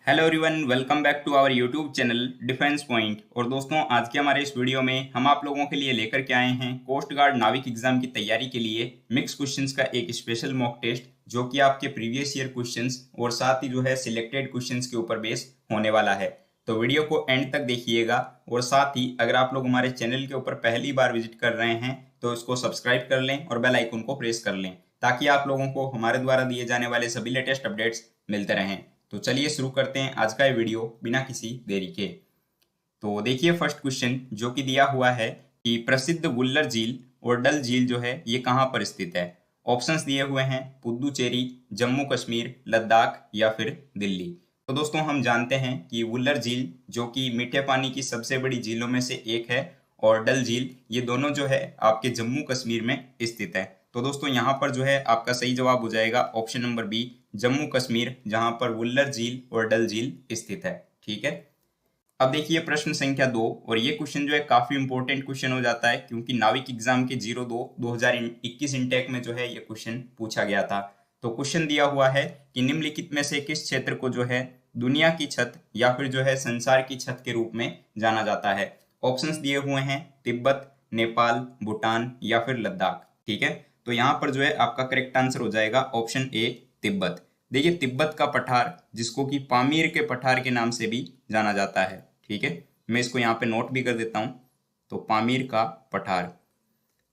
Hello everyone, welcome back to our YouTube channel defence point. और दोस्तों, आज के हमारे इस वीडियो में हम आप लोगों के लिए लेकर के आए हैं कोस्ट गार्ड नाविक एग्जाम की तैयारी के लिए मिक्स क्वेश्चंस का एक स्पेशल मॉक टेस्ट, जो कि आपके प्रीवियस ईयर क्वेश्चंस और साथ ही जो है सिलेक्टेड क्वेश्चंस के ऊपर बेस होने वाला है। तो वीडियो को एंड तक देखिएगा और साथ ही अगर आप लोग हमारे चैनल के ऊपर पहली बार विजिट कर रहे हैं तो इसको सब्सक्राइब कर लें और बेल आइकन को प्रेस कर लें, ताकि आप लोगों को हमारे द्वारा दिए जाने वाले सभी लेटेस्ट अपडेट्स मिलते रहें। तो चलिए शुरू करते हैं आज का ये वीडियो बिना किसी देरी के। तो देखिए फर्स्ट क्वेश्चन जो कि दिया हुआ है कि प्रसिद्ध वुल्लर झील और डल झील जो है ये कहाँ पर स्थित है। ऑप्शंस दिए हुए हैं पुदुचेरी, जम्मू कश्मीर, लद्दाख या फिर दिल्ली। तो दोस्तों, हम जानते हैं कि वुल्लर झील जो कि मीठे पानी की सबसे बड़ी झीलों में से एक है और डल झील ये दोनों जो है आपके जम्मू कश्मीर में स्थित है। तो दोस्तों, यहाँ पर जो है आपका सही जवाब हो जाएगा option number b, Jammu Kashmir, जहां पर वुल्लर झील और डल झील स्थित है। ठीक है। अब देखिए प्रश्न संख्या 2, और ये क्वेश्चन जो है काफी इंपॉर्टेंट क्वेश्चन हो जाता है, क्योंकि नाविक एग्जाम के 02/2021 इनटेक में जो है ये क्वेश्चन पूछा गया था। तो क्वेश्चन दिया हुआ है कि निम्नलिखित में से किस क्षेत्र को जो है दुनिया की छत या फिर जो है संसार की छत के रूप में जाना जाता है। ऑप्शंस दिए हुए हैं तिब्बत, नेपाल, भूटान या फिर लद्दाख। ठीक है। तो यहाँ पर जो है आपका करेक्ट आंसर हो जाएगा ऑप्शन ए, तिब्बत। देखिए तिब्बत का पठार, जिसको कि पामीर के पठार के नाम से भी जाना जाता है। ठीक है, मैं इसको यहाँ पे नोट भी कर देता हूँ। तो पामीर का पठार,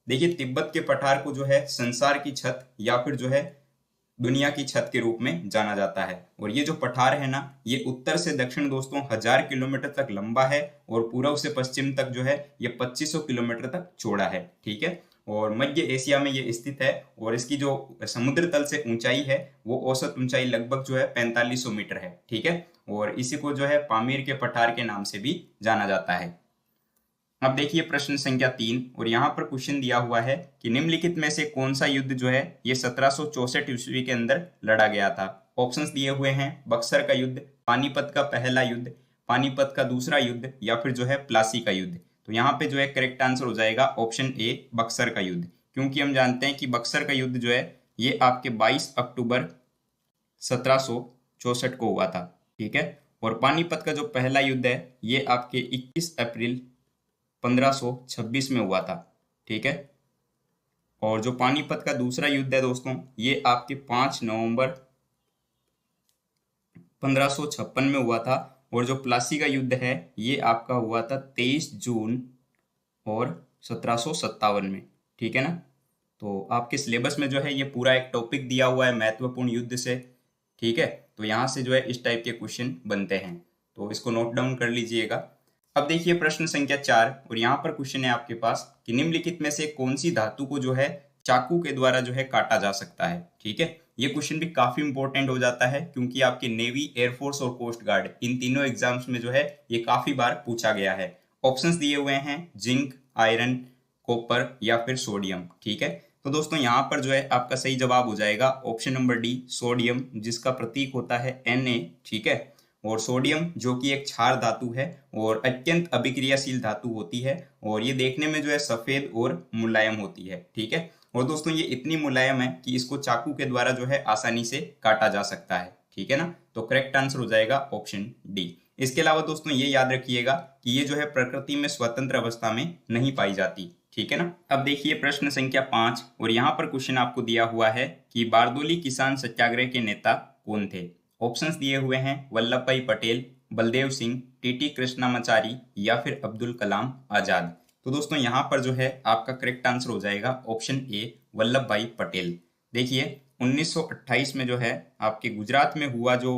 देखिए तिब्बत के पठार को जो है संसार की छत या फिर जो है दुनिया की छत के रूप में जाना जाता है। और ये जो पठार है ना, ये उत्तर से दक्षिण दोस्तों 1000 किलोमीटर तक लंबा है और पूर्व से पश्चिम तक जो है ये 2500 किलोमीटर तक चौड़ा है। ठीक है। और मध्य एशिया में ये स्थित है और इसकी जो समुद्र तल से ऊंचाई है वो औसत ऊंचाई लगभग जो है 4500 मीटर है। ठीक है। और इसी को जो है पामीर के पठार के नाम से भी जाना जाता है। अब देखिए प्रश्न संख्या 3, और यहाँ पर क्वेश्चन दिया हुआ है कि निम्नलिखित में से कौन सा युद्ध जो है ये 1764 ईस्वी के अंदर लड़ा गया था। ऑप्शंस दिए हुए हैं बक्सर का युद्ध, पानीपत का पहला युद्ध, पानीपत का दूसरा युद्ध या फिर जो है प्लासी का युद्ध। तो यहाँ पे जो है करेक्ट आंसर हो जाएगा ऑप्शन ए, बक्सर का युद्ध, क्योंकि हम जानते हैं कि बक्सर का युद्ध जो है ये आपके 22 अक्टूबर 1764 को हुआ था। ठीक है। और पानीपत का जो पहला युद्ध है ये आपके 21 अप्रैल 1526 में हुआ था। ठीक है। और जो पानीपत का दूसरा युद्ध है दोस्तों ये आपके 5 नवंबर 1556 में हुआ था। और जो प्लासी का युद्ध है ये आपका हुआ था 23 जून और 1757 में। ठीक है ना। तो आपके सिलेबस में जो है ये पूरा एक टॉपिक दिया हुआ है महत्वपूर्ण युद्ध से। ठीक है। तो यहाँ से जो है इस टाइप के क्वेश्चन बनते हैं, तो इसको नोट डाउन कर लीजिएगा। अब देखिए प्रश्न संख्या 4, और यहाँ पर क्वेश्चन है आपके पास कि निम्नलिखित में से कौन सी धातु को जो है चाकू के द्वारा जो है काटा जा सकता है। ठीक है। ये क्वेश्चन भी काफी इंपॉर्टेंट हो जाता है, क्योंकि आपके नेवी, एयरफोर्स और कोस्ट गार्ड इन तीनों एग्जाम्स में जो है ये काफी बार पूछा गया है। ऑप्शंस दिए हुए हैं जिंक, आयरन, कॉपर या फिर सोडियम। ठीक है। तो दोस्तों यहाँ पर जो है आपका सही जवाब हो जाएगा ऑप्शन नंबर डी, सोडियम, जिसका प्रतीक होता है Na। ठीक है। और सोडियम जो कि एक क्षार धातु है और अत्यंत अभिक्रियाशील धातु होती है, और ये देखने में जो है सफेद और मुलायम होती है। ठीक है। और दोस्तों ये इतनी मुलायम है कि इसको चाकू के द्वारा जो है आसानी से काटा जा सकता है। ठीक है ना। तो करेक्ट आंसर हो जाएगा ऑप्शन डी। इसके अलावा दोस्तों ये याद रखिएगा कि ये जो है प्रकृति में स्वतंत्र अवस्था में नहीं पाई जाती। ठीक है ना। अब देखिए प्रश्न संख्या 5, और यहाँ पर क्वेश्चन आपको दिया हुआ है कि बारदोली किसान सत्याग्रह के नेता कौन थे। ऑप्शंस दिए हुए हैं वल्लभ भाई पटेल, बलदेव सिंह, टीटी कृष्णामाचारी या फिर अब्दुल कलाम आजाद। तो दोस्तों यहाँ पर जो है आपका करेक्ट आंसर हो जाएगा ऑप्शन ए, वल्लभ भाई पटेल। देखिए 1928 में जो है आपके गुजरात में हुआ जो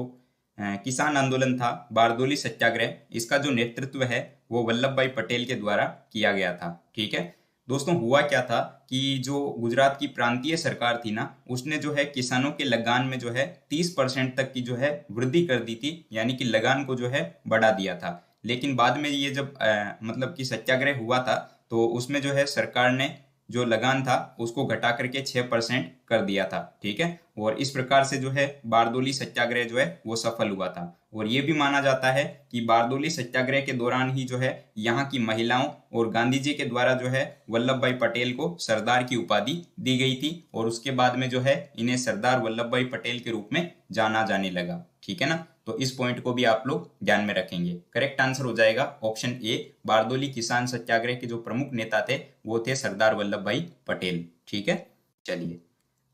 किसान आंदोलन था बारदोली सत्याग्रह, इसका जो नेतृत्व है वो वल्लभ भाई पटेल के द्वारा किया गया था। ठीक है। दोस्तों हुआ क्या था कि जो गुजरात की प्रांतीय सरकार थी ना, उसने जो है किसानों के लगान में जो है 30% तक की जो है वृद्धि कर दी थी, यानी कि लगान को जो है बढ़ा दिया था। लेकिन बाद में ये जब मतलब कि सत्याग्रह हुआ था तो उसमें जो है सरकार ने जो लगान था उसको घटा करके 6% कर दिया था। ठीक है। और इस प्रकार से जो है बारदोली सत्याग्रह जो है वो सफल हुआ था। और ये भी माना जाता है कि बारदोली सत्याग्रह के दौरान ही जो है यहाँ की महिलाओं और गांधी जी के द्वारा जो है वल्लभ भाई पटेल को सरदार की उपाधि दी गई थी, और उसके बाद में जो है इन्हें सरदार वल्लभ भाई पटेल के रूप में जाना जाने लगा। ठीक है ना। तो इस पॉइंट को भी आप लोग ध्यान में रखेंगे। करेक्ट आंसर हो जाएगा ऑप्शन ए, बारदोली किसान सत्याग्रह के जो प्रमुख नेता थे वो थे सरदार वल्लभ भाई पटेल। ठीक है, चलिए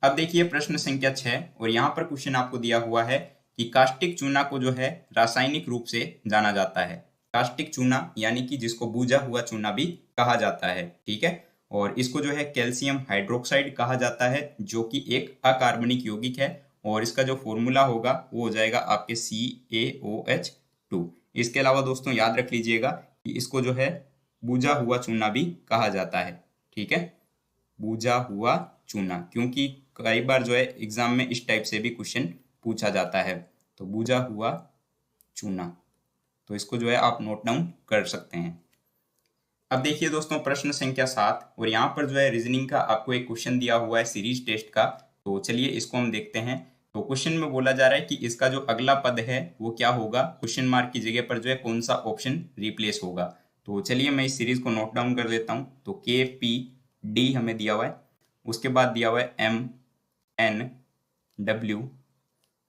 अब देखिए प्रश्न संख्या 6, और यहाँ पर क्वेश्चन आपको दिया हुआ है कि कास्टिक चूना को जो है रासायनिक रूप से जाना जाता है। कास्टिक चूना यानी कि जिसको बूझा हुआ चूना भी कहा जाता है, ठीक है, और इसको जो है कैल्शियम हाइड्रोक्साइड कहा जाता है, जो कि एक अकार्बनिक यौगिक है, और इसका जो फॉर्मूला होगा वो हो जाएगा आपके CaOH2। इसके अलावा दोस्तों याद रख लीजिएगा कि इसको जो है बूझा हुआ चूना भी कहा जाता है। ठीक है, बूझा हुआ चूना, क्योंकि कई बार जो है एग्जाम में इस टाइप से भी क्वेश्चन पूछा जाता है। तो बूझा हुआ चूना, तो इसको जो है आप नोट डाउन कर सकते हैं। अब देखिए दोस्तों प्रश्न संख्या 7, और यहाँ पर जो है रीजनिंग का आपको एक क्वेश्चन दिया हुआ है सीरीज टेस्ट का। तो चलिए इसको हम देखते हैं। तो क्वेश्चन में बोला जा रहा है कि इसका जो अगला पद है वो क्या होगा, क्वेश्चन मार्क की जगह पर जो है कौन सा ऑप्शन रिप्लेस होगा। तो चलिए मैं इस सीरीज को नोट डाउन कर देता हूँ। तो KPD हमें दिया हुआ है, उसके बाद दिया हुआ है MNW,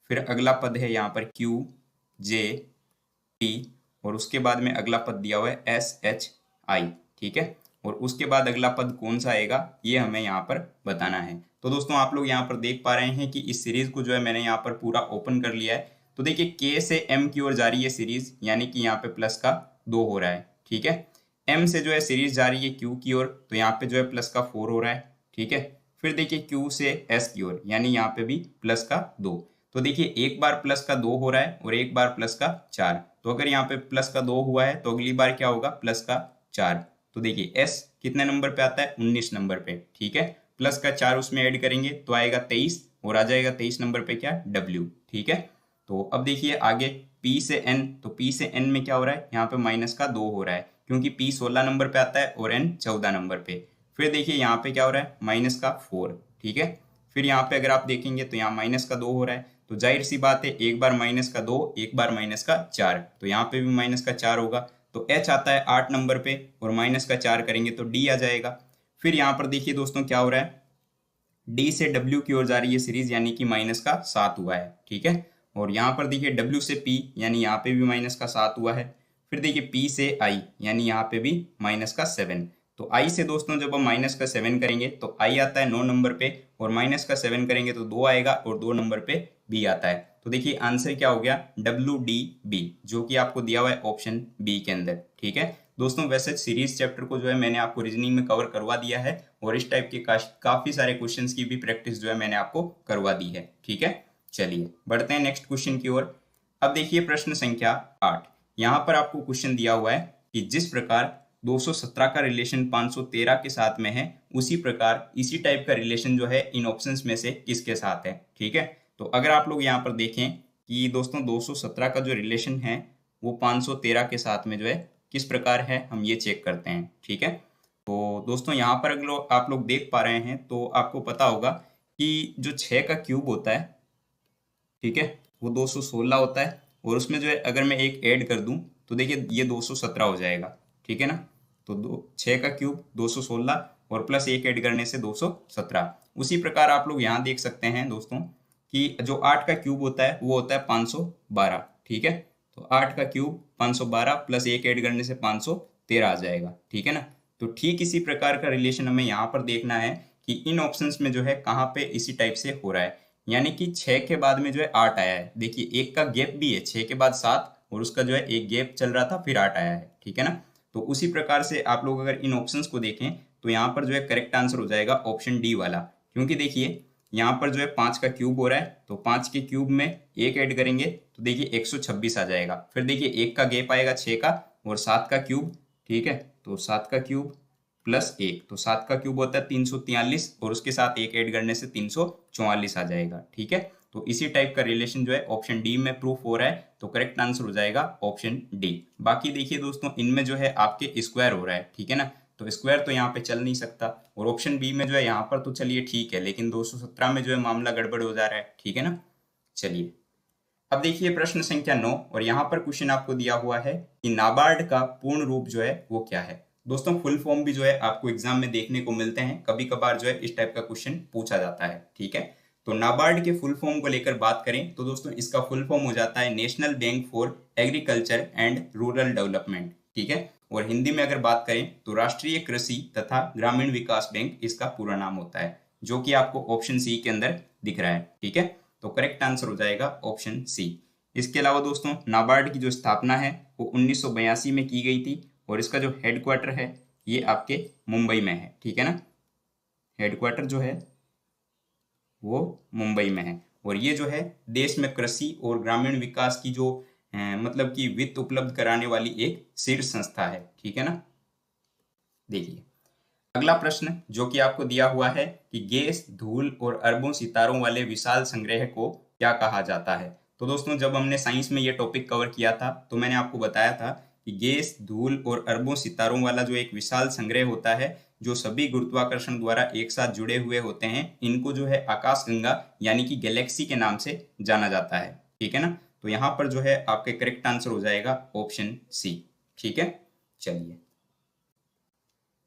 फिर अगला पद है यहाँ पर QJP, और उसके बाद में अगला पद दिया हुआ है SHI। ठीक है, और उसके बाद अगला पद कौन सा आएगा ये हमें यहाँ पर बताना है। तो दोस्तों आप लोग यहाँ पर देख पा रहे हैं कि इस सीरीज को जो है मैंने यहाँ पर पूरा ओपन कर लिया है। तो देखिए K से M की ओर जा रही है सीरीज, यानी कि यहाँ पे प्लस का 2 हो रहा है। ठीक है, M से जो है सीरीज जा रही है Q की ओर, तो यहाँ पे जो है प्लस का 4 हो रहा है। ठीक है, फिर देखिए Q से S की ओर, यानी यहाँ पे भी प्लस का 2। तो देखिए एक बार प्लस का 2 हो रहा है और एक बार प्लस का 4। तो अगर यहाँ पे प्लस का 2 हुआ है तो अगली बार क्या होगा, प्लस का 4। तो देखिए S कितने नंबर पे आता है, 19 नंबर पे। ठीक है, प्लस का 4 उसमें ऐड करेंगे तो आएगा 23, और आ जाएगा 23 नंबर पे क्या, W। ठीक है, तो अब देखिए आगे P से N, तो P से N में क्या हो रहा है, यहाँ पे माइनस का 2 हो रहा है, क्योंकि P 16 नंबर पे आता है और N 14 नंबर पे। फिर देखिए यहाँ पे क्या हो रहा है, माइनस का 4। ठीक है, फिर यहाँ पे अगर आप देखेंगे तो यहाँ माइनस का 2 हो रहा है, तो जाहिर सी बात है एक बार माइनस का 2, एक बार माइनस का 4, तो यहाँ पे भी माइनस का 4 होगा। तो H आता है 8 नंबर पे, और माइनस का 4 करेंगे तो D आ जाएगा। फिर यहाँ पर देखिए दोस्तों क्या हो रहा है, D से W की ओर जा रही है सीरीज, यानी कि माइनस का 7 हुआ है। ठीक है, और यहाँ पर देखिए W से P, यानी यहाँ पे भी माइनस का 7 हुआ है। फिर देखिए P से I, यानी यहाँ पे भी माइनस का 7। तो I से दोस्तों जब हम माइनस का 7 करेंगे तो I आता है 9 नंबर पे, और माइनस का 7 करेंगे तो 2 आएगा, और 2 नंबर पे B आता है। तो देखिए आंसर क्या हो गया, WDB, जो कि आपको दिया हुआ है ऑप्शन B के अंदर। ठीक है दोस्तों, वैसे सीरीज चैप्टर को जो है मैंने आपको रीजनिंग में कवर करवा दिया है, और इस टाइप के काफी सारे क्वेश्चंस की भी प्रैक्टिस जो है मैंने आपको करवा दी है। ठीक है, चलिए बढ़ते हैं नेक्स्ट क्वेश्चन की ओर। अब देखिए प्रश्न संख्या 8, यहाँ पर आपको क्वेश्चन दिया हुआ है कि जिस प्रकार 217 का रिलेशन 513 के साथ में है, उसी प्रकार इसी टाइप का रिलेशन जो है इन ऑप्शंस में से किसके साथ है। ठीक है, तो अगर आप लोग यहाँ पर देखें कि दोस्तों 217 का जो रिलेशन है वो 513 के साथ में जो है किस प्रकार है, हम ये चेक करते हैं। ठीक है, तो दोस्तों यहाँ पर अगर आप लोग देख पा रहे हैं तो आपको पता होगा कि जो 6 का क्यूब होता है, ठीक है, वो 216 होता है, और उसमें जो है अगर मैं एक ऐड कर दूं तो देखिए ये 217 हो जाएगा। ठीक है ना, तो 6 का क्यूब 216 और प्लस एक ऐड करने से 217। उसी प्रकार आप लोग यहाँ देख सकते हैं दोस्तों कि जो 8 का क्यूब होता है वो होता है 512। ठीक है, तो 8 का क्यूब 512 प्लस एक ऐड करने से 513 आ जाएगा। ठीक है ना, तो ठीक इसी प्रकार का रिलेशन हमें यहाँ पर देखना है कि इन ऑप्शंस में जो है कहाँ पे इसी टाइप से हो रहा है, यानी कि 6 के बाद में जो है 8 आया है। देखिए एक का गैप भी है, 6 के बाद 7, और उसका जो है एक गैप चल रहा था फिर 8 आया है। ठीक है ना, तो उसी प्रकार से आप लोग अगर इन ऑप्शंस को देखें तो यहाँ पर जो है करेक्ट आंसर हो जाएगा ऑप्शन डी वाला, क्योंकि देखिए यहाँ पर जो है 5 का क्यूब हो रहा है, तो 5 के क्यूब में एक ऐड करेंगे तो देखिए 126 आ जाएगा। फिर देखिए एक का गैप आएगा 6 का, और 7 का क्यूब। ठीक है, तो 7 का क्यूब प्लस 1, तो 7 का क्यूब होता है 343, और उसके साथ एक ऐड करने से 344 आ जाएगा। ठीक है, तो इसी टाइप का रिलेशन जो है ऑप्शन डी में प्रूफ हो रहा है, तो करेक्ट आंसर हो जाएगा ऑप्शन डी। बाकी देखिए दोस्तों इनमें जो है आपके स्क्वायर हो रहा है। ठीक है ना, तो स्क्वायर तो यहाँ पे चल नहीं सकता, और ऑप्शन बी में जो है यहाँ पर तो चलिए ठीक है, लेकिन 217 में जो है मामला गड़बड़ हो जा रहा है। ठीक है ना, चलिए अब देखिए प्रश्न संख्या 9, और यहाँ पर क्वेश्चन आपको दिया हुआ है कि नाबार्ड का पूर्ण रूप जो है वो क्या है। दोस्तों फुल फॉर्म भी जो है आपको एग्जाम में देखने को मिलते हैं, कभी कभार जो है इस टाइप का क्वेश्चन पूछा जाता है। ठीक है, तो नाबार्ड के फुल फॉर्म को लेकर बात करें तो दोस्तों इसका फुल फॉर्म हो जाता है national bank for agriculture and rural development, ठीक है। और हिंदी में अगर बात करें तो राष्ट्रीय कृषि तथा ग्रामीण विकास बैंक इसका पूरा नाम होता है, जो कि आपको ऑप्शन सी के अंदर दिख रहा है, ठीक है। तो करेक्ट आंसर हो जाएगा ऑप्शन सी। इसके अलावा दोस्तों नाबार्ड की जो स्थापना है वो 1982 में की गई थी और इसका जो हेडक्वार्टर है ये आपके मुंबई में है, ठीक है ना। हेडक्वार्टर जो है वो मुंबई में है और ये जो है देश में कृषि और ग्रामीण विकास की जो मतलब कि वित्त उपलब्ध कराने वाली एक शीर्ष संस्था है, ठीक है ना। देखिए अगला प्रश्न जो कि आपको दिया हुआ है कि गैस, धूल और अरबों सितारों वाले विशाल संग्रह को क्या कहा जाता है। तो दोस्तों जब हमने साइंस में ये टॉपिक कवर किया था तो मैंने आपको बताया था कि गैस, धूल और अरबों सितारों वाला जो एक विशाल संग्रह होता है जो सभी गुरुत्वाकर्षण द्वारा एक साथ जुड़े हुए होते हैं, इनको जो है आकाशगंगा यानी कि गैलेक्सी के नाम से जाना जाता है, ठीक है ना। तो यहाँ पर जो है आपके करेक्ट आंसर हो जाएगा ऑप्शन सी, ठीक है। चलिए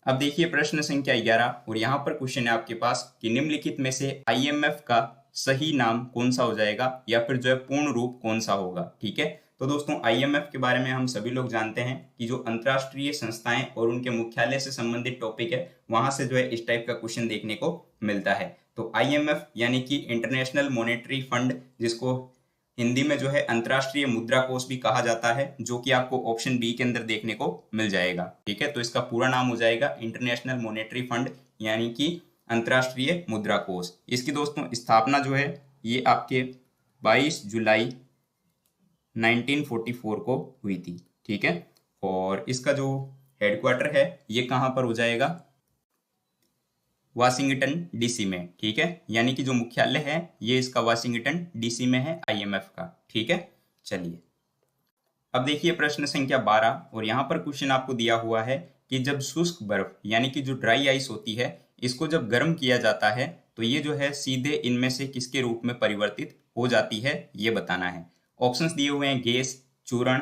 अब देखिए प्रश्न संख्या 11 और यहाँ पर क्वेश्चन है आपके पास कि निम्नलिखित में से IMF का सही नाम कौन सा हो जाएगा या फिर जो है पूर्ण रूप कौन सा होगा, ठीक है। तो दोस्तों IMF के बारे में हम सभी लोग जानते हैं कि जो अंतर्राष्ट्रीय संस्थाएं और उनके मुख्यालय से संबंधित टॉपिक है वहां से जो है इस टाइप का क्वेश्चन देखने को मिलता है। तो IMF यानी कि इंटरनेशनल मॉनेटरी फंड, जिसको हिंदी में जो है अंतर्राष्ट्रीय मुद्रा कोष भी कहा जाता है, जो कि आपको ऑप्शन बी के अंदर देखने को मिल जाएगा, ठीक है। तो इसका पूरा नाम हो जाएगा इंटरनेशनल मॉनेटरी फंड यानी कि अंतर्राष्ट्रीय मुद्रा कोष। इसकी दोस्तों स्थापना जो है ये आपके 22 जुलाई 1944 को हुई थी, ठीक है। और इसका जो हेडक्वार्टर है ये कहाँ पर हो जाएगा, वाशिंगटन DC में, ठीक है। यानी कि जो मुख्यालय है ये इसका वाशिंगटन DC में है IMF का, ठीक है। चलिए अब देखिए प्रश्न संख्या 12 और यहाँ पर क्वेश्चन आपको दिया हुआ है कि जब शुष्क बर्फ यानी कि जो ड्राई आइस होती है इसको जब गर्म किया जाता है तो ये जो है सीधे इनमें से किसके रूप में परिवर्तित हो जाती है ये बताना है। ऑप्शंस दिए हुए हैं गैस, चूर्ण,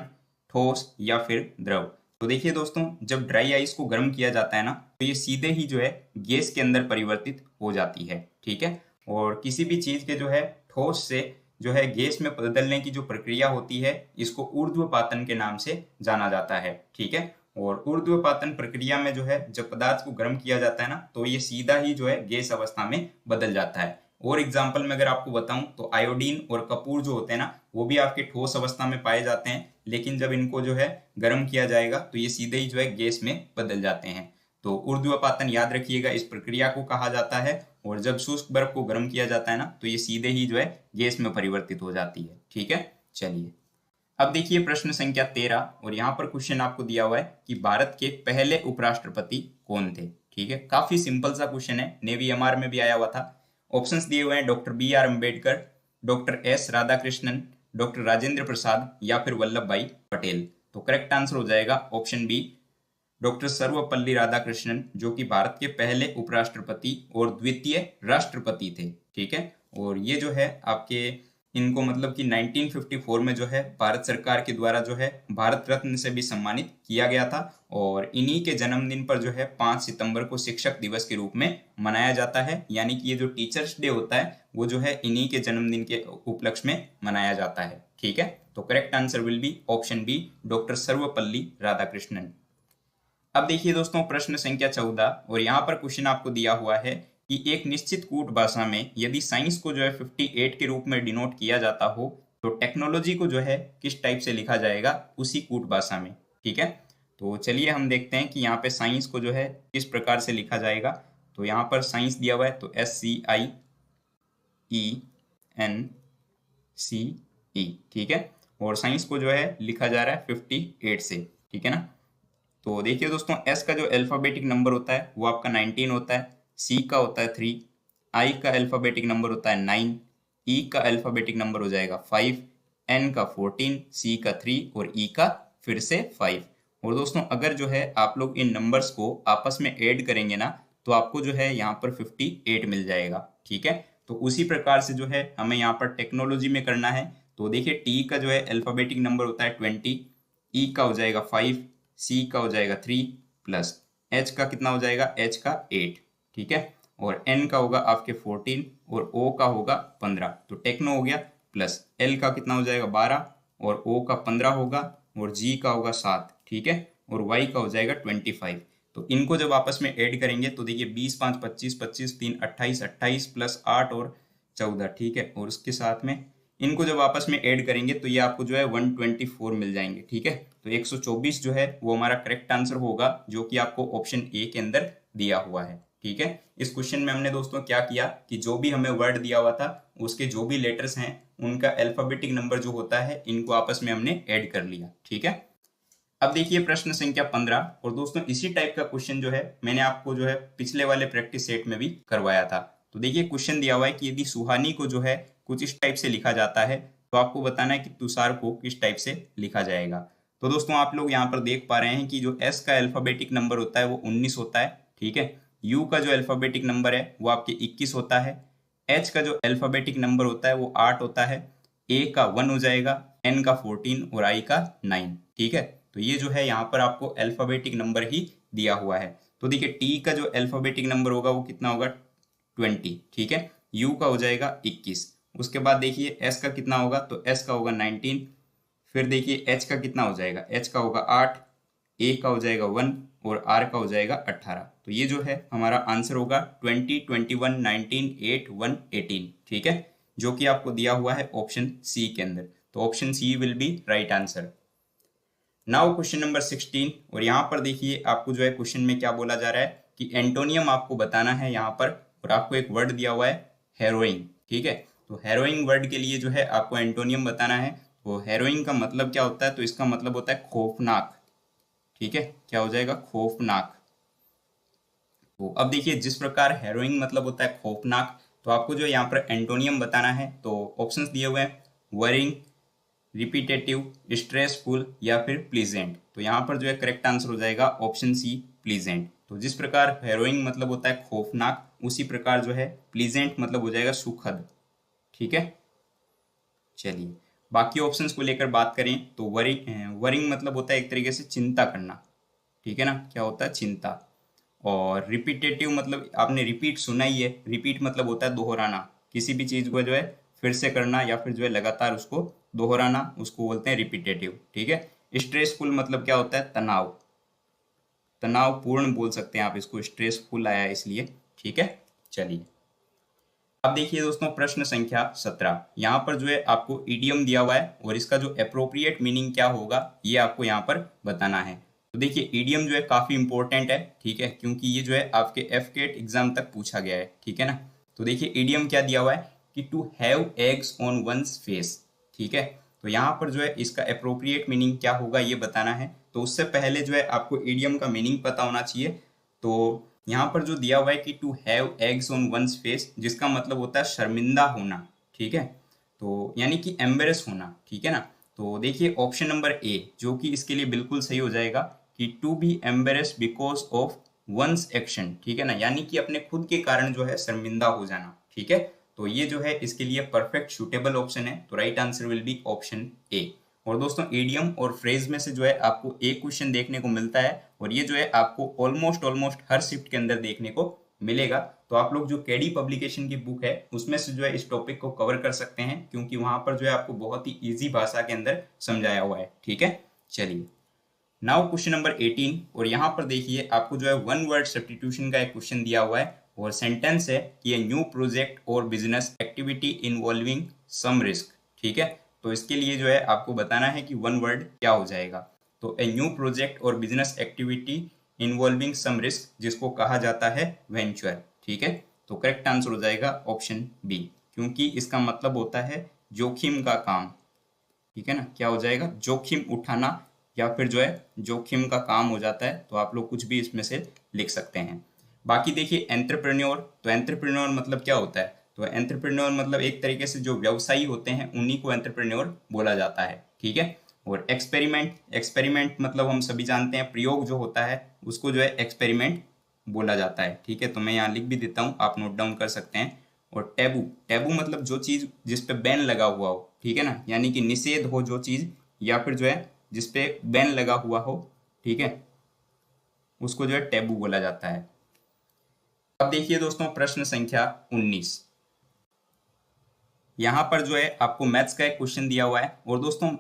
ठोस या फिर द्रव। तो देखिए दोस्तों जब ड्राई आइस को गर्म किया जाता है ना तो ये सीधे ही जो है गैस के अंदर परिवर्तित हो जाती है, ठीक है। और किसी भी चीज के जो है ठोस से जो है गैस में बदलने की जो प्रक्रिया होती है इसको ऊर्ध्वपातन के नाम से जाना जाता है, ठीक है। और ऊर्ध्वपातन प्रक्रिया में जो है जब पदार्थ को गर्म किया जाता है ना तो ये सीधा ही जो है गैस अवस्था में बदल जाता है। और एग्जाम्पल में अगर आपको बताऊं तो आयोडीन और कपूर जो होते हैं ना वो भी आपके ठोस अवस्था में पाए जाते हैं, लेकिन जब इनको जो है गर्म किया जाएगा तो ये सीधे ही जो है गैस में बदल जाते हैं। तो ऊर्ध्वपातन याद रखिएगा इस प्रक्रिया को कहा जाता है। और जब शुष्क बर्फ को गर्म किया जाता है ना तो ये सीधे ही जो है गैस में परिवर्तित हो जाती है, ठीक है। चलिए अब देखिए प्रश्न संख्या 13 और यहाँ पर क्वेश्चन आपको दिया हुआ है कि भारत के पहले उपराष्ट्रपति कौन थे, ठीक है। काफी सिंपल सा क्वेश्चन है, नेवी MR में भी आया हुआ था। ऑप्शंस दिए हुए हैं doctor BR Ambedkar, doctor S Radhakrishnan, doctor Rajendra Prasad या फिर वल्लभ भाई पटेल। तो करेक्ट आंसर हो जाएगा option b doctor Sarvepalli Radhakrishnan, जो कि भारत के पहले उपराष्ट्रपति और द्वितीय राष्ट्रपति थे, ठीक है। और ये जो है आपके इनको मतलब कि 1954 में जो है भारत सरकार के द्वारा जो है भारत रत्न से भी सम्मानित किया गया था। और इन्हीं के जन्मदिन पर जो है 5 सितंबर को शिक्षक दिवस के रूप में मनाया जाता है। यानी कि ये जो टीचर्स डे होता है वो जो है इन्हीं के जन्मदिन के उपलक्ष्य में मनाया जाता है, ठीक है। तो correct answer will be option b doctor Sarvepalli Radhakrishnan. अब देखिए दोस्तों प्रश्न संख्या 14 और यहाँ पर क्वेश्चन आपको दिया हुआ है कि एक निश्चित कूट भाषा में यदि साइंस को जो है 58 के रूप में डिनोट किया जाता हो तो टेक्नोलॉजी को जो है किस टाइप से लिखा जाएगा उसी कूट भाषा में, ठीक है। तो चलिए हम देखते हैं कि यहाँ पे साइंस को जो है किस प्रकार से लिखा जाएगा। तो यहाँ पर साइंस दिया हुआ है तो SCIENCE, ठीक है। और साइंस को जो है लिखा जा रहा है 58 से, ठीक है ना। तो देखिए दोस्तों एस का जो अल्फाबेटिक नंबर होता है वो आपका 19 होता है, सी का होता है 3, आई का अल्फाबेटिक नंबर होता है 9, ई का अल्फाबेटिक नंबर हो जाएगा 5, एन का 14, सी का 3 और ई का फिर से 5। और दोस्तों अगर जो है आप लोग इन नंबर्स को आपस में ऐड करेंगे ना तो आपको जो है यहाँ पर 58 मिल जाएगा, ठीक है। तो उसी प्रकार से जो है हमें यहाँ पर टेक्नोलॉजी में करना है। तो देखिए टी का जो है अल्फाबेटिक नंबर होता है 20, ई का हो जाएगा 5, सी का हो जाएगा 3 प्लस एच का कितना हो जाएगा, एच का 8, ठीक है। और N का होगा आपके 14 और O का होगा 15। तो टेक्नो हो गया प्लस L का कितना हो जाएगा 12 और O का 15 होगा और G का होगा 7, ठीक है, और Y का हो जाएगा 25। तो इनको जब आपस में ऐड करेंगे तो देखिए 20 5 25 25 3 28 28 प्लस 8 और 14, ठीक है, और उसके साथ में इनको जब आपस में ऐड करेंगे तो ये आपको जो है 124 मिल जाएंगे, ठीक है। तो 124 जो है वो हमारा करेक्ट आंसर होगा, जो कि आपको ऑप्शन ए के अंदर दिया हुआ है, ठीक है। इस क्वेश्चन में हमने दोस्तों क्या किया कि जो भी हमें वर्ड दिया हुआ था उसके जो भी लेटर्स हैं उनका अल्फाबेटिक नंबर जो होता है इनको आपस में हमने ऐड कर लिया, ठीक है। अब देखिए प्रश्न संख्या 15, और दोस्तों इसी टाइप का क्वेश्चन जो है मैंने आपको जो है पिछले वाले प्रैक्टिस सेट में भी करवाया था। तो देखिए क्वेश्चन दिया हुआ है कि यदि सुहानी को जो है कुछ इस टाइप से लिखा जाता है तो आपको बताना है कि तुषार को किस टाइप से लिखा जाएगा। तो दोस्तों आप लोग यहाँ पर देख पा रहे हैं कि जो एस का अल्फाबेटिक नंबर होता है वो 19 होता है, ठीक है। यू का जो अल्फाबेटिक नंबर है वो आपके 21 होता है। एच का जो अल्फाबेटिक नंबर होता है वो 8 होता है। ए का 1 हो जाएगा, एन का 14 और आई का 9, ठीक है। तो ये जो है यहाँ पर आपको अल्फाबेटिक नंबर ही दिया हुआ है। तो देखिए टी का जो अल्फाबेटिक नंबर होगा वो कितना होगा 20, ठीक है। यू का हो जाएगा 21। उसके बाद देखिए एस का कितना होगा, तो एस का होगा 19। फिर देखिए एच का कितना हो जाएगा, एच का होगा 8, ए का हो जाएगा 1 और आर का हो जाएगा 18। तो ये जो है हमारा आंसर होगा 20 21 19 8 1 18, ठीक है, जो कि आपको दिया हुआ है ऑप्शन सी के अंदर। तो option C will be right answer. Now question number 16, और यहाँ पर देखिए आपको जो है क्वेश्चन में क्या बोला जा रहा है कि एंटोनियम आपको बताना है यहाँ पर, और आपको एक वर्ड दिया हुआ है हेरोइंग, ठीक है। तो हेरोइंग वर्ड के लिए जो है आपको एंटोनियम बताना है। तो हेरोइंग का मतलब क्या होता है, तो इसका मतलब होता है खौफनाक, ठीक है, क्या हो जाएगा खौफनाक। तो अब देखिए जिस प्रकार हेरोइंग मतलब होता है खौफनाक, तो आपको जो यहाँ पर एंटोनियम बताना है। तो ऑप्शंस दिए हुए हैं वरिंग, रिपीटेटिव, स्ट्रेसफुल या फिर प्लीजेंट। तो यहाँ पर जो है करेक्ट आंसर हो जाएगा ऑप्शन सी प्लीजेंट। तो जिस प्रकार हेरोइंग मतलब होता है खौफनाक, उसी प्रकार जो है प्लीजेंट मतलब हो जाएगा सुखद, ठीक है। चलिए बाकी ऑप्शंस को लेकर बात करें तो वरिंग मतलब होता है एक तरीके से चिंता करना, ठीक है ना, क्या होता है चिंता। और रिपीटेटिव मतलब आपने रिपीट सुना ही है, रिपीट मतलब होता है दोहराना, किसी भी चीज को जो है फिर से करना या फिर जो है लगातार उसको दोहराना, उसको बोलते हैं रिपीटेटिव, ठीक है। स्ट्रेसफुल मतलब क्या होता है तनाव, तनावपूर्ण बोल सकते हैं आप इसको, स्ट्रेसफुल आया है इसलिए, ठीक है। चलिए अब देखिए दोस्तों प्रश्न संख्या 17, यहाँ पर जो है आपको इडियम दिया हुआ है और इसका जो अप्रोप्रिएट मीनिंग क्या होगा ये आपको यहाँ पर बताना है। तो देखिए इडियम जो है काफी इंपॉर्टेंट है, ठीक है, क्योंकि ये जो है आपके एफकेट एग्जाम तक पूछा गया है, ठीक है ना। तो देखिए इडियम क्या दिया हुआ है कि to have eggs on one's face, ठीक है। तो यहाँ पर जो है इसका अप्रोप्रिएट मीनिंग क्या होगा ये बताना है। तो उससे पहले जो है आपको इडियम का मीनिंग पता होना चाहिए। तो यहाँ पर जो दिया हुआ है कि to have eggs on one's face, जिसका मतलब होता है शर्मिंदा होना, ठीक है, तो यानी कि एम्बेरस होना, ठीक है ना। तो देखिए ऑप्शन नंबर ए जो कि इसके लिए बिल्कुल सही हो जाएगा कि to be embarrass because of one's action, ठीक है ना, यानी कि अपने खुद के कारण जो है शर्मिंदा हो जाना, ठीक है। तो ये जो है इसके लिए परफेक्ट सूटेबल ऑप्शन है। तो right answer will be option A. और दोस्तों ईडियम और फ्रेज में से जो है आपको एक क्वेश्चन देखने को मिलता है, और ये जो है आपको ऑलमोस्ट हर शिफ्ट के अंदर देखने को मिलेगा। तो आप लोग जो केडी पब्लिकेशन की बुक है उसमें से जो है इस टॉपिक को कवर कर सकते हैं, क्योंकि वहां पर जो है आपको बहुत ही इजी भाषा के अंदर समझाया हुआ है, ठीक है। चलिए नाउ क्वेश्चन नंबर 18, और यहाँ पर देखिए आपको जो है वन वर्ड सब्स्टिट्यूशन का एक क्वेश्चन दिया हुआ है, और सेंटेंस है कि a new project or business activity involving some risk, ठीक है। तो इसके लिए जो है आपको बताना है कि वन वर्ड क्या हो जाएगा। तो a new project or business activity involving some risk, जिसको कहा जाता है वेंचर, ठीक है। तो करेक्ट आंसर हो जाएगा ऑप्शन बी, क्योंकि इसका मतलब होता है जोखिम का काम, ठीक है ना, क्या हो जाएगा जोखिम उठाना या फिर जो है जोखिम का काम हो जाता है। तो आप लोग कुछ भी इसमें से लिख सकते हैं। बाकी देखिए एंटरप्रेन्योर, तो एंटरप्रेन्योर मतलब क्या होता है, तो एंटरप्रेन्योर मतलब एक तरीके से जो व्यवसायी होते हैं उन्हीं को एंटरप्रेन्योर बोला जाता है, ठीक है। और एक्सपेरिमेंट, एक्सपेरिमेंट मतलब हम सभी जानते हैं प्रयोग जो होता है उसको जो है एक्सपेरिमेंट बोला जाता है, ठीक है। तो मैं यहाँ लिख भी देता हूँ, आप नोट डाउन कर सकते हैं। और टैबू, टैबू मतलब जो चीज जिस पे बैन लगा हुआ हो, ठीक है ना, यानी कि निषेध हो जो चीज, या फिर जो है जिसपे बैन लगा हुआ हो, ठीक है, उसको जो है टैबू बोला जाता है। अब देखिए दोस्तों प्रश्न संख्या 19। यहाँ पर जो है आपको मैथ्स का एक क्वेश्चन दिया हुआ है और दोस्तों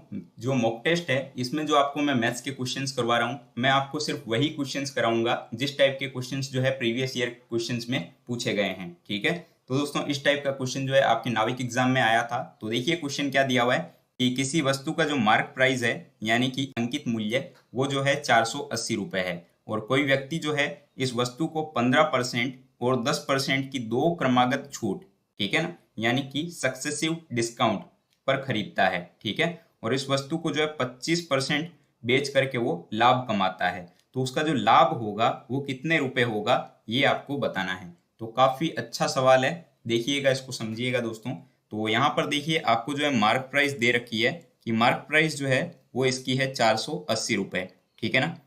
जो मॉक टेस्ट है इसमें जो आपको मैं मैथ्स के क्वेश्चंस करवा रहा हूँ, मैं आपको सिर्फ वही क्वेश्चंस कराऊंगा जिस टाइप के क्वेश्चंस जो है प्रीवियस ईयर क्वेश्चंस में पूछे गए हैं। ठीक है, तो दोस्तों इस टाइप का क्वेश्चन जो है आपके नाविक एग्जाम में आया था। तो देखिए क्वेश्चन क्या दिया हुआ है कि किसी वस्तु का जो मार्क प्राइस है यानी कि अंकित मूल्य वो जो है 480 रुपये है और कोई व्यक्ति जो है इस वस्तु को 15% और 10% की दो क्रमागत छूट, ठीक है ना, यानी कि सक्सेसिव डिस्काउंट पर खरीदता है। ठीक है, और इस वस्तु को जो है 25% बेच करके वो लाभ कमाता है। तो उसका जो लाभ होगा वो कितने रुपए होगा ये आपको बताना है। तो काफी अच्छा सवाल है, देखिएगा इसको समझिएगा दोस्तों। तो यहाँ पर देखिए आपको जो है मार्क प्राइस दे रखी है कि मार्क प्राइस जो है वो इसकी है 480 रुपए। ठीक है ना।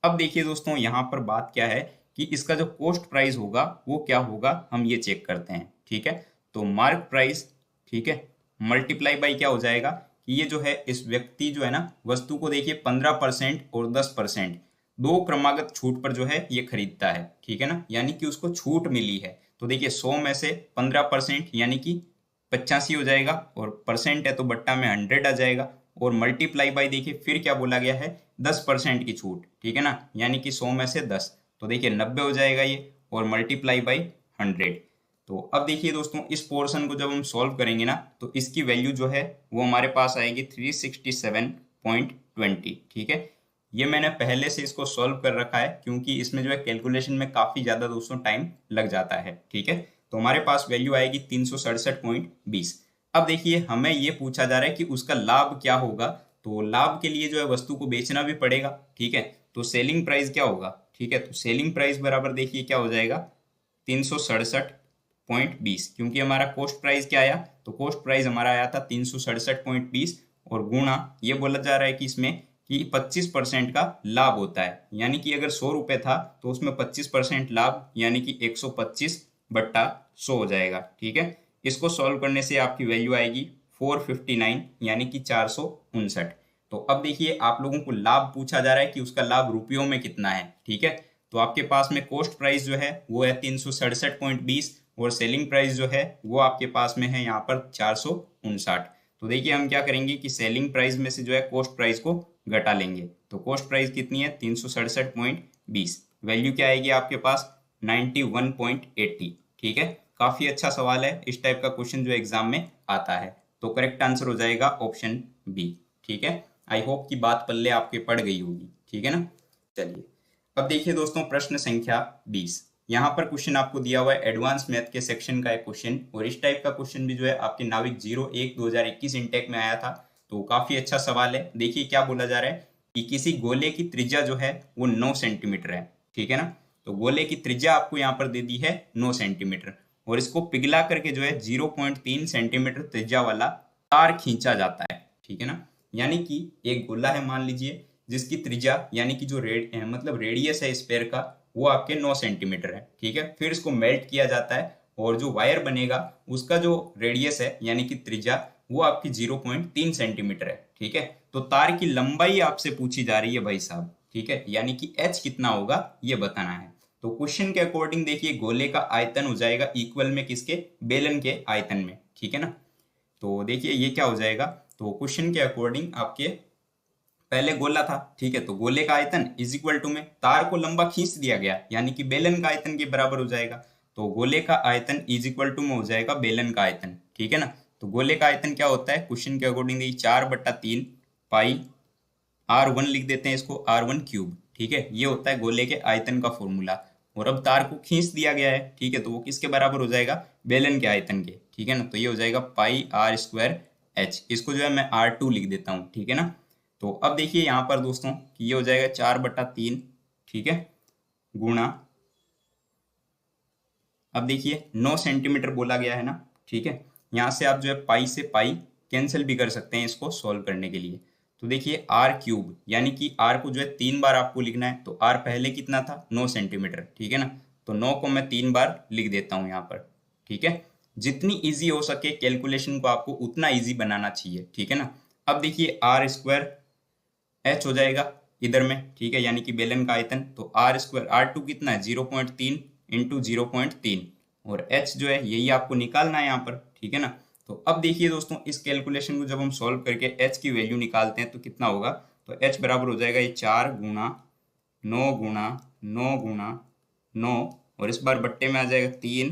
अब देखिए दोस्तों यहाँ पर बात क्या है कि इसका जो कॉस्ट प्राइस होगा वो क्या होगा, हम ये चेक करते हैं। ठीक है, तो मार्क प्राइस, ठीक है, मल्टीप्लाई बाई क्या हो जाएगा कि ये जो है इस व्यक्ति जो है ना वस्तु को देखिए 15% और 10% दो क्रमागत छूट पर जो है ये खरीदता है। ठीक है ना, यानी कि उसको छूट मिली है। तो देखिए 100 में से 15% यानी कि 85 हो जाएगा और परसेंट है तो बट्टा में 100 आ जाएगा और मल्टीप्लाई बाई देखिए फिर क्या बोला गया है 10% की छूट। ठीक है ना, यानी कि 100 में से 10 तो देखिए 90 हो जाएगा ये और मल्टीप्लाई बाई 100। तो अब देखिए दोस्तों इस पोर्शन को जब हम सॉल्व करेंगे ना तो इसकी वैल्यू जो है वो हमारे पास आएगी 367.20। ठीक है, ये मैंने पहले से इसको सॉल्व कर रखा है क्योंकि इसमें जो है कैलकुलेशन में काफ़ी ज़्यादा दोस्तों टाइम लग जाता है। ठीक है, तो हमारे पास वैल्यू आएगी 367.20। अब देखिए हमें ये पूछा जा रहा है कि उसका लाभ क्या होगा। तो लाभ के लिए जो है वस्तु को बेचना भी पड़ेगा। ठीक है, तो सेलिंग प्राइस क्या होगा। ठीक है, तो सेलिंग प्राइस बराबर देखिए क्या हो जाएगा 367.20, क्योंकि हमारा कॉस्ट प्राइस क्या आया, तो कॉस्ट प्राइस हमारा आया था 367.20 और गुणा ये बोला जा रहा है कि इसमें कि 25% का लाभ होता है, यानी कि अगर 100 रुपये था तो उसमें 25% लाभ यानी कि 125/100 हो जाएगा। ठीक है, इसको सॉल्व करने से आपकी वैल्यू आएगी 459 यानी कि 459। तो अब देखिए आप लोगों को लाभ पूछा जा रहा है कि उसका लाभ रुपयों में कितना है। ठीक है, तो आपके पास में कॉस्ट प्राइस जो है वो है 367.20 और सेलिंग प्राइस जो है वो आपके पास में है यहाँ पर 459। तो देखिए हम क्या करेंगे कि सेलिंग प्राइस में से जो है कॉस्ट प्राइस को घटा लेंगे। तो कॉस्ट प्राइस कितनी है 367.20, वैल्यू क्या आएगी आपके पास 91.80। ठीक है, काफी अच्छा सवाल है, इस टाइप का क्वेश्चन जो एग्जाम में आता है। तो करेक्ट आंसर हो जाएगा ऑप्शन बी। ठीक है, आई होप की बात पल्ले आपके पड़ गई होगी। ठीक है ना। चलिए अब देखिए दोस्तों प्रश्न संख्या 20। यहाँ पर क्वेश्चन आपको दिया हुआ है एडवांस मैथ के सेक्शन का एक क्वेश्चन और इस टाइप का क्वेश्चन भी जो है आपके नाविक 01/2021 इंटेक में आया था। तो काफी अच्छा सवाल है। देखिए क्या बोला जा रहा है कि किसी गोले की त्रिज्या जो है वो 9 सेंटीमीटर है। ठीक है ना, तो गोले की त्रिज्या आपको यहाँ पर दे दी है 9 सेंटीमीटर और इसको पिघला करके जो है 0.3 सेंटीमीटर त्रिज्या वाला तार खींचा जाता है। ठीक है ना, यानी कि एक गोला है मान लीजिए जिसकी त्रिज्या यानी कि जो मतलब रेडियस है स्फेयर का वो आपके 9 सेंटीमीटर है। ठीक है, फिर इसको मेल्ट किया जाता है और जो वायर बनेगा उसका जो रेडियस है यानी कि त्रिज्या वो आपकी 0.3 सेंटीमीटर है। ठीक है, तो तार की लंबाई आपसे पूछी जा रही है भाई साहब। ठीक है, यानी कि एच कितना होगा ये बताना है। तो क्वेश्चन के अकॉर्डिंग देखिए गोले का आयतन हो जाएगा इक्वल में किसके, बेलन के आयतन में। ठीक है ना, तो देखिए ये क्या हो जाएगा, तो क्वेश्चन के अकॉर्डिंग आपके पहले गोला था। ठीक है, तो गोले का आयतन इज इक्वल टू में तार को लंबा खींच दिया गया यानी कि बेलन का आयतन के बराबर हो जाएगा। तो गोले का आयतन इज इक्वल टू में हो जाएगा बेलन का आयतन। ठीक है ना, तो गोले का आयतन क्या होता है क्वेश्चन के अकॉर्डिंग 4/3 पाई R1 लिख देते हैं इसको R1 क्यूब। ठीक है, ये होता है गोले के आयतन का फॉर्मूला और अब तार को खींच दिया गया है। ठीक है, तो वो किसके बराबर हो जाएगा, बेलन के आयतन के। ठीक है ना, तो ये हो जाएगा पाई R²H, इसको जो है मैं R2 लिख देता हूँ। ठीक है ना, तो अब देखिए यहाँ पर दोस्तों कि ये हो जाएगा 4/3। ठीक है, गुणा अब देखिए 9 सेंटीमीटर बोला गया है ना। ठीक है, यहाँ से आप जो है पाई से पाई कैंसिल भी कर सकते हैं इसको सॉल्व करने के लिए। तो देखिए R³ यानी कि R को जो है 3 बार आपको लिखना है। तो R पहले कितना था 9 सेंटीमीटर। ठीक है ना, तो 9 को मैं 3 बार लिख देता हूँ यहाँ पर। ठीक है, जितनी ईजी हो सके कैलकुलेशन को आपको उतना ईजी बनाना चाहिए। ठीक है ना, अब देखिए R²H हो जाएगा इधर में। ठीक है, यानी कि बेलन का आयतन। तो R² R2 कितना है 0.3 इंटू 0.3 और h जो है यही आपको निकालना है यहाँ पर, ठीक है ना। तो अब देखिए दोस्तों, इस कैलकुलेशन को जब हम सॉल्व करके h की वैल्यू निकालते हैं तो कितना होगा, तो h बराबर हो जाएगा ये 4 गुणा 9 गुणा 9 गुणा 9 और इस बार बट्टे में आ जाएगा 3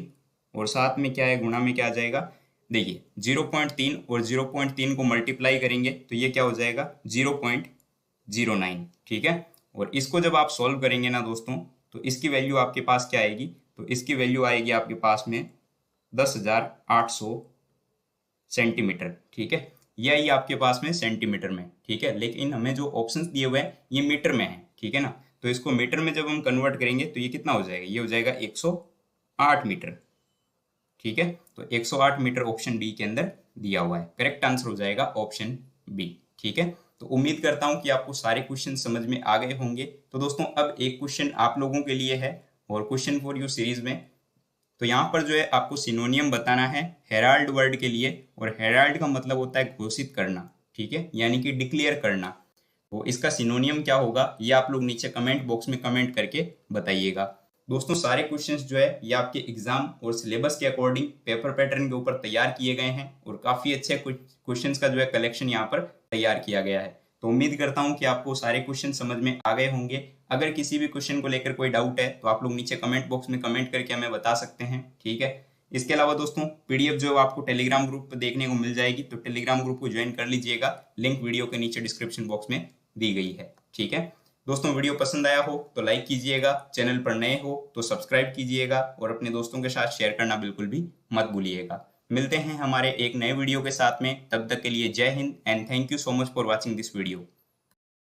और साथ में क्या है, गुणा में क्या आ जाएगा, देखिए 0.3 और 0.3 को मल्टीप्लाई करेंगे तो ये क्या हो जाएगा 0.09, ठीक है। और इसको जब आप सॉल्व करेंगे ना दोस्तों, तो इसकी वैल्यू आपके पास क्या आएगी, तो इसकी वैल्यू आएगी आपके पास में 10,800 सेंटीमीटर, ठीक है। ये आई आपके पास में सेंटीमीटर में, ठीक है। लेकिन हमें जो ऑप्शंस दिए हुए हैं ये मीटर में है, ठीक है ना। तो इसको मीटर में जब हम कन्वर्ट करेंगे तो ये कितना हो जाएगा, ये हो जाएगा 108 मीटर, ठीक है। तो 108 मीटर ऑप्शन बी के अंदर दिया हुआ है। करेक्ट आंसर हो जाएगा ऑप्शन बी, ठीक है। तो उम्मीद करता हूं कि आपको सारे क्वेश्चन समझ में आ गए होंगे। तो दोस्तों अब एक क्वेश्चन आप लोगों के लिए है और क्वेश्चन फॉर यू सीरीज में, तो यहाँ पर जो है आपको सिनोनियम बताना है हेराल्ड वर्ड के लिए, और हेराल्ड का मतलब होता है घोषित करना, ठीक है, यानी कि डिक्लेयर करना। तो इसका सिनोनियम क्या होगा ये आप लोग नीचे कमेंट बॉक्स में कमेंट करके बताइएगा। दोस्तों सारे क्वेश्चंस जो है ये आपके एग्जाम और सिलेबस के अकॉर्डिंग पेपर पैटर्न के ऊपर तैयार किए गए हैं और काफ़ी अच्छे क्वेश्चंस का जो है कलेक्शन यहाँ पर तैयार किया गया है। तो उम्मीद करता हूँ कि आपको सारे क्वेश्चन समझ में आ गए होंगे। अगर किसी भी क्वेश्चन को लेकर कोई डाउट है तो आप लोग नीचे कमेंट बॉक्स में कमेंट करके हमें बता सकते हैं, ठीक है। इसके अलावा दोस्तों पीडीएफ जो है आपको टेलीग्राम ग्रुप पर देखने को मिल जाएगी, तो टेलीग्राम ग्रुप को ज्वाइन कर लीजिएगा, लिंक वीडियो के नीचे डिस्क्रिप्शन बॉक्स में दी गई है, ठीक है। दोस्तों वीडियो पसंद आया हो तो लाइक कीजिएगा, चैनल पर नए हो तो सब्सक्राइब कीजिएगा और अपने दोस्तों के साथ शेयर करना बिल्कुल भी मत भूलिएगा। मिलते हैं हमारे एक नए वीडियो के साथ में, तब तक के लिए जय Hind and thank you so much for watching this video.